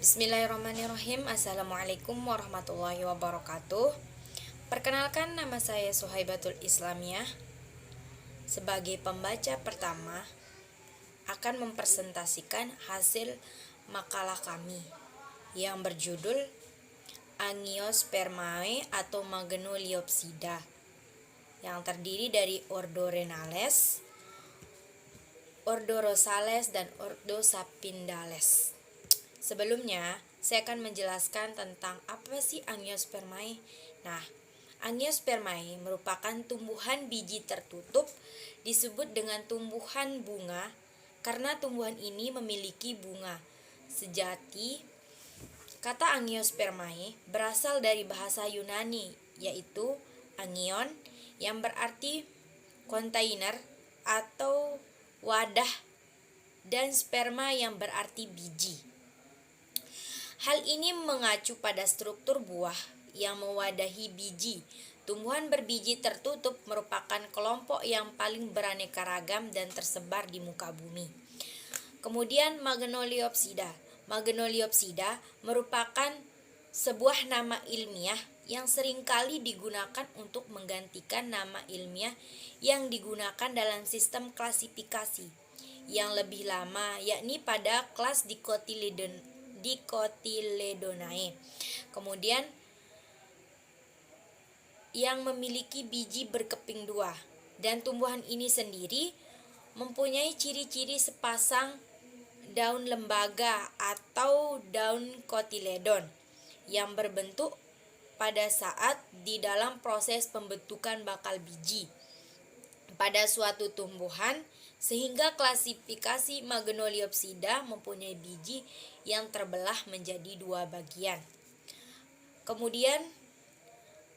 Bismillahirrahmanirrahim. Assalamualaikum warahmatullahi wabarakatuh. Perkenalkan, nama saya Suhaibatul Islamiyah. Sebagai pembaca pertama, akan mempresentasikan hasil makalah kami yang berjudul Angiospermae atau Magnoliopsida, yang terdiri dari Ordo Renales, Ordo Rosales, dan Ordo Sapindales. Sebelumnya, saya akan menjelaskan tentang apa sih Angiospermae. Nah, Angiospermae merupakan tumbuhan biji tertutup, disebut dengan tumbuhan bunga karena tumbuhan ini memiliki bunga sejati. Kata Angiospermae berasal dari bahasa Yunani, yaitu angion, yang berarti kontainer atau wadah, dan sperma yang berarti biji. Hal ini mengacu pada struktur buah yang mewadahi biji. Tumbuhan berbiji tertutup merupakan kelompok yang paling beraneka ragam dan tersebar di muka bumi. Kemudian Magnoliopsida. Magnoliopsida merupakan sebuah nama ilmiah yang seringkali digunakan untuk menggantikan nama ilmiah yang digunakan dalam sistem klasifikasi yang lebih lama, yakni pada kelas Dicotyledonae. Kemudian yang memiliki biji berkeping dua, dan tumbuhan ini sendiri mempunyai ciri-ciri sepasang daun lembaga atau daun kotiledon yang berbentuk pada saat di dalam proses pembentukan bakal biji pada suatu tumbuhan, sehingga klasifikasi Magnoliopsida mempunyai biji yang terbelah menjadi dua bagian. Kemudian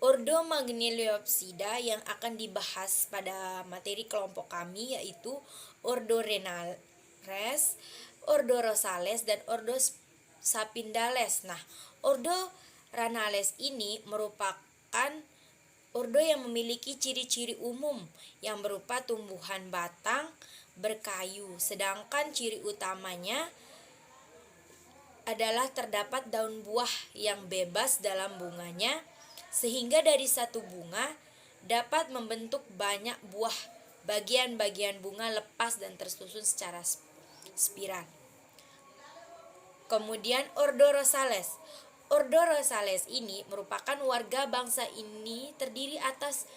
Ordo Magnoliopsida yang akan dibahas pada materi kelompok kami yaitu Ordo Renales, Ordo Rosales, dan Ordo Sapindales. Nah, Ordo Renales ini merupakan ordo yang memiliki ciri-ciri umum yang berupa tumbuhan batang berkayu, sedangkan ciri utamanya adalah terdapat daun buah yang bebas dalam bunganya, sehingga dari satu bunga dapat membentuk banyak buah. Bagian-bagian bunga lepas dan tersusun secara spiral. Kemudian Ordo Rosales. Ordo Rosales ini merupakan warga bangsa ini terdiri atas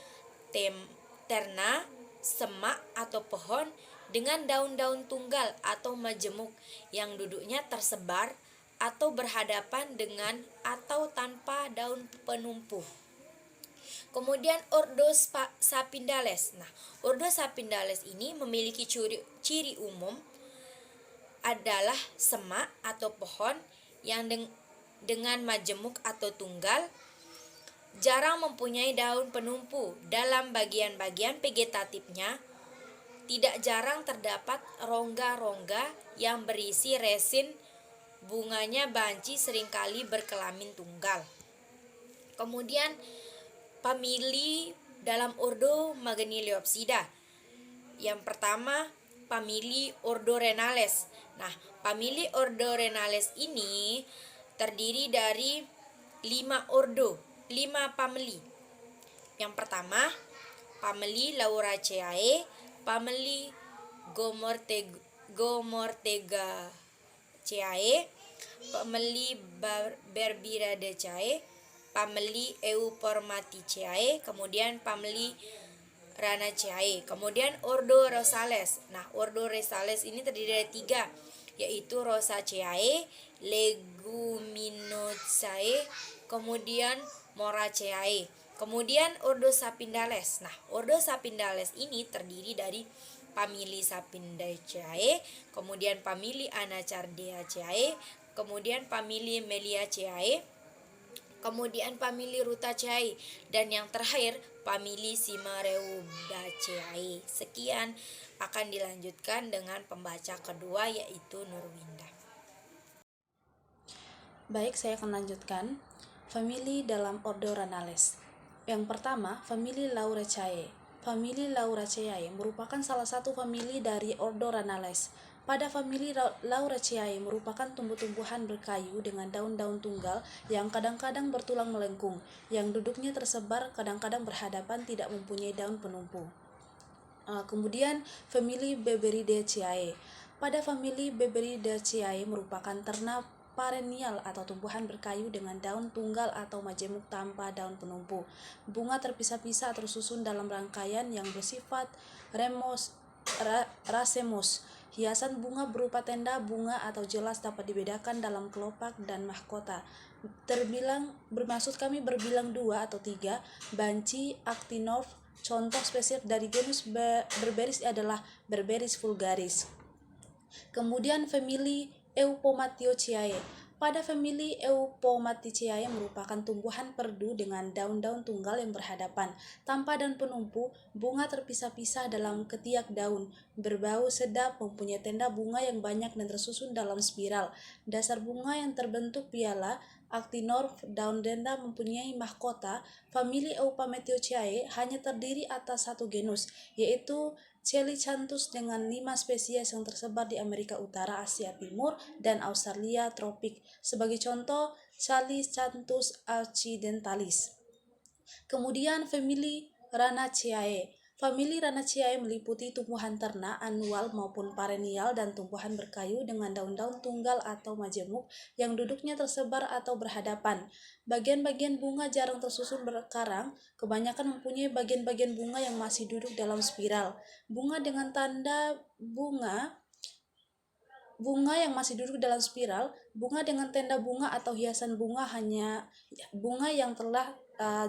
terna, semak atau pohon dengan daun-daun tunggal atau majemuk yang duduknya tersebar atau berhadapan dengan atau tanpa daun penumpu. Kemudian Ordo Sapindales. Nah, Ordo Sapindales ini memiliki ciri umum adalah semak atau pohon yang dengan majemuk atau tunggal, jarang mempunyai daun penumpu. Dalam bagian-bagian vegetatifnya tidak jarang terdapat rongga-rongga yang berisi resin. Bunganya banci, seringkali berkelamin tunggal. Kemudian famili dalam Ordo Magnoliopsida. Yang pertama, famili Ordo Renales. Nah, famili Ordo Renales ini terdiri dari 5 famili. Yang pertama, famili Lauraceae, famili Gomortegaceae, famili Berbiridaceae, famili Euphormaticae, kemudian famili Ranaceae. Kemudian Ordo Rosales. Nah, Ordo Rosales ini terdiri dari 3, yaitu Rosaceae, Leguminosae, kemudian Moraceae. Kemudian Ordo Sapindales. Nah, Ordo Sapindales ini terdiri dari famili Sapindaceae, kemudian famili Anacardiaceae, kemudian famili Meliaceae, kemudian famili Rutaceae, dan yang terakhir famili Cimareudaceae. Sekian, akan dilanjutkan dengan pembaca kedua yaitu Nurwinda. Baik, saya akan lanjutkan famili dalam Ordo Renales. Yang pertama, famili Lauraceae. famili Lauraceae merupakan salah satu famili dari ordo Ranales. Pada famili Lauraceae merupakan tumbuh-tumbuhan berkayu dengan daun-daun tunggal yang kadang-kadang bertulang melengkung, yang duduknya tersebar, kadang-kadang berhadapan, tidak mempunyai daun penumpu. Kemudian famili Beberidaceae. Pada famili Beberidaceae merupakan terna perennial atau tumbuhan berkayu dengan daun tunggal atau majemuk tanpa daun penumpu. Bunga terpisah-pisah tersusun dalam rangkaian yang bersifat racemus. Hiasan bunga berupa tenda bunga atau jelas dapat dibedakan dalam kelopak dan mahkota. Bermaksud kami berbilang 2 atau 3. Banci actinorf. Contoh spesies dari genus Berberis adalah Berberis vulgaris. Kemudian famili Eupomatiaceae. Pada famili Eupomatiaceae merupakan tumbuhan perdu dengan daun-daun tunggal yang berhadapan, tanpa daun penumpu, bunga terpisah-pisah dalam ketiak daun, berbau sedap, mempunyai tenda bunga yang banyak dan tersusun dalam spiral. Dasar bunga yang terbentuk piala, actinorf, daun tenda mempunyai mahkota. Famili Eupomatiaceae hanya terdiri atas satu genus, yaitu Chelicanthus dengan 5 spesies yang tersebar di Amerika Utara, Asia Timur, dan Australia tropik. Sebagai contoh, Chelicanthus occidentalis. Kemudian famili Ranaceae. Famili Ranaceae meliputi tumbuhan ternak anual maupun perennial dan tumbuhan berkayu dengan daun-daun tunggal atau majemuk yang duduknya tersebar atau berhadapan. Bagian-bagian bunga jarang tersusun berkarang, kebanyakan mempunyai bagian-bagian bunga yang masih duduk dalam spiral. Bunga dengan tanda bunga yang masih duduk dalam spiral, bunga dengan tenda bunga atau hiasan bunga hanya bunga yang telah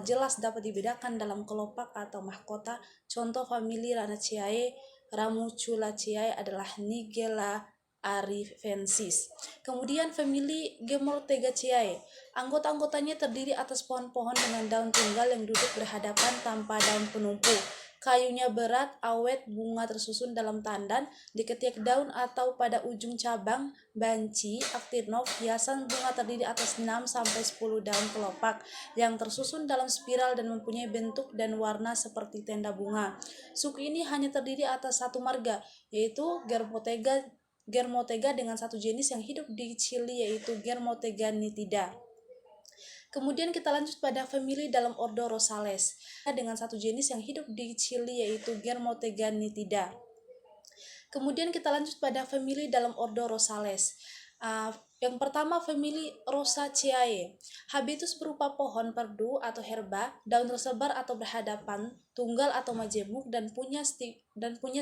jelas dapat dibedakan dalam kelopak atau mahkota. Contoh famili Ranaceae, Ramunculaceae adalah Nigella arifensis. Kemudian famili Gemortegaceae. Anggota-anggotanya terdiri atas pohon-pohon dengan daun tunggal yang duduk berhadapan tanpa daun penumpu. Kayunya berat, awet, bunga tersusun dalam tandan, di ketiak daun atau pada ujung cabang. Banci actinorf. Hiasan bunga terdiri atas 6-10 daun kelopak yang tersusun dalam spiral dan mempunyai bentuk dan warna seperti tenda bunga. Suku ini hanya terdiri atas satu marga, yaitu Germotega dengan satu jenis yang hidup di Chili, yaitu Germotega nitida. Kemudian kita lanjut pada famili dalam ordo Rosales dengan satu jenis yang hidup di Chili, yaitu Germotega nitida. Kemudian kita lanjut pada famili dalam ordo Rosales. Yang pertama famili Rosaceae. Habitus berupa pohon perdu atau herba, daun tersebar atau berhadapan, tunggal atau majemuk, dan punya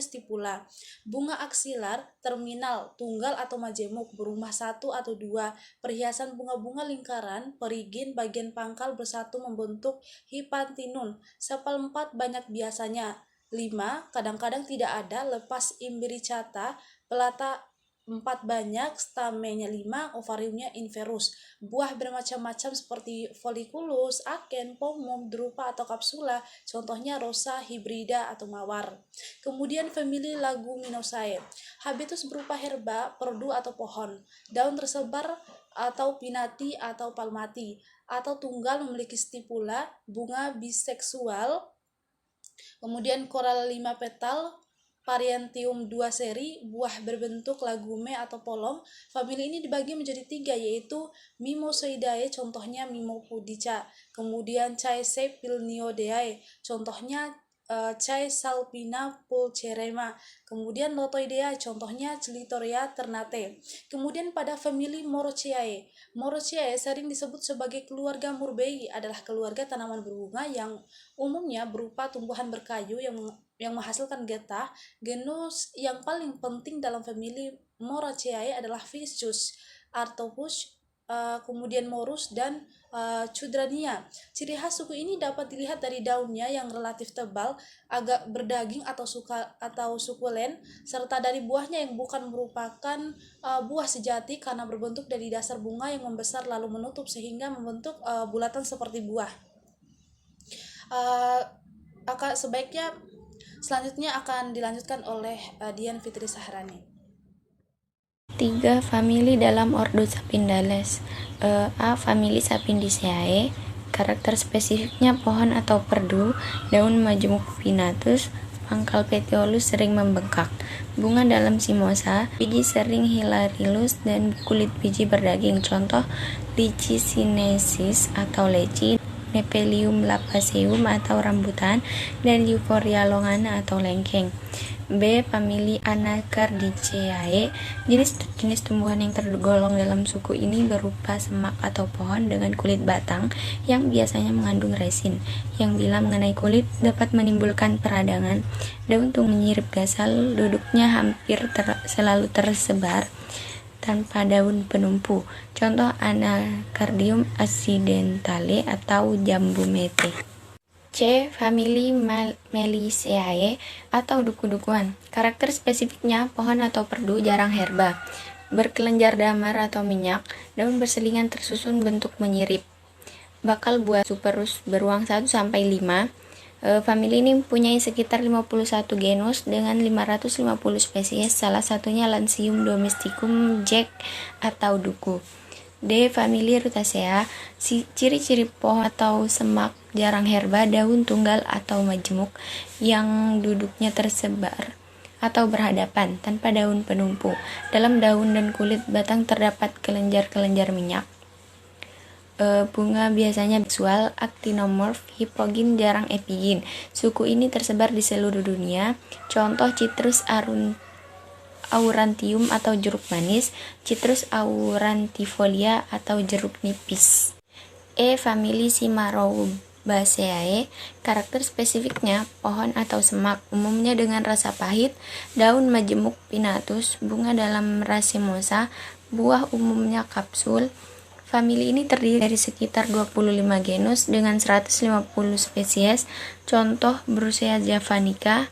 stipula. Bunga aksilar, terminal, tunggal atau majemuk, berumah 1 atau 2. Perhiasan bunga-bunga lingkaran, perigin, bagian pangkal bersatu membentuk hipantinun. Sepal 4 banyak biasanya. 5. Kadang-kadang tidak ada, lepas imbricata, pelata 4 banyak, stamenya 5, ovariumnya inverus. Buah bermacam-macam seperti folliculus, aken, pomum, drupa atau kapsula, contohnya rosa, hibrida atau mawar. Kemudian famili Leguminosae. Habitus berupa herba, perdu atau pohon, daun tersebar atau pinnati atau palmati, atau tunggal memiliki stipula, bunga biseksual. Kemudian koral 5 petal, Parentium 2 seri, buah berbentuk lagume atau polong. Famili ini dibagi menjadi 3, yaitu Mimosoidae, contohnya Mimopudica. Kemudian Caesalpinioideae, contohnya Caesalpina pulcherema. Kemudian Lotoidea, contohnya Clitoria ternate. Kemudian pada famili Morochaeae. Morochaeae sering disebut sebagai keluarga Murbei, adalah keluarga tanaman berbunga yang umumnya berupa tumbuhan berkayu yang menghasilkan getah. Genus yang paling penting dalam famili Moraceae adalah Ficus, Artopus, kemudian Morus, dan Cudrania. Ciri khas suku ini dapat dilihat dari daunnya yang relatif tebal, agak berdaging atau sukulen, serta dari buahnya yang bukan merupakan buah sejati karena berbentuk dari dasar bunga yang membesar lalu menutup sehingga membentuk bulatan seperti buah. Sebaiknya selanjutnya akan dilanjutkan oleh Dian Fitri Sahrani. 3. Famili dalam ordo Sapindales. A. Famili Sapindaceae. Karakter spesifiknya pohon atau perdu, daun majemuk pinnatus, pangkal petiolus sering membengkak. Bunga dalam simosa, biji sering hilarilus dan kulit biji berdaging. Contoh lychee sinensis atau leci, Nephelium lapaceum atau rambutan, dan Euphorbia longana atau lengkeng. B. Famili Anacardiaceae. Jenis tumbuhan yang tergolong dalam suku ini berupa semak atau pohon dengan kulit batang yang biasanya mengandung resin, yang bila mengenai kulit dapat menimbulkan peradangan. Daun tumbuh menyirip gasal, duduknya hampir selalu tersebar tanpa daun penumpu. Contoh Anacardium accidentale atau jambu mete. C. Famili Meliaceae atau duku-dukuan. Karakter spesifiknya pohon atau perdu jarang herba, berkelenjar damar atau minyak, daun berselingan tersusun bentuk menyirip. Bakal buah superus beruang 1-5. Famili ini mempunyai sekitar 51 genus dengan 550 spesies, salah satunya Lansium domesticum Jack atau duku. D. Famili Rutaceae. Ciri-ciri pohon atau semak jarang herba, daun tunggal atau majemuk yang duduknya tersebar atau berhadapan tanpa daun penumpu. Dalam daun dan kulit batang terdapat kelenjar-kelenjar minyak. Bunga biasanya visual, actinomorph, hipogin, jarang epigin. Suku ini tersebar di seluruh dunia. Contoh Citrus aurantium atau jeruk manis, Citrus aurantifolia atau jeruk nipis. E. Famili Cimarobaceae. Karakter spesifiknya pohon atau semak, umumnya dengan rasa pahit, daun majemuk pinnatus, bunga dalam racemosa, buah umumnya kapsul. Famili ini terdiri dari sekitar 25 genus dengan 150 spesies. Contoh Brusea javanica,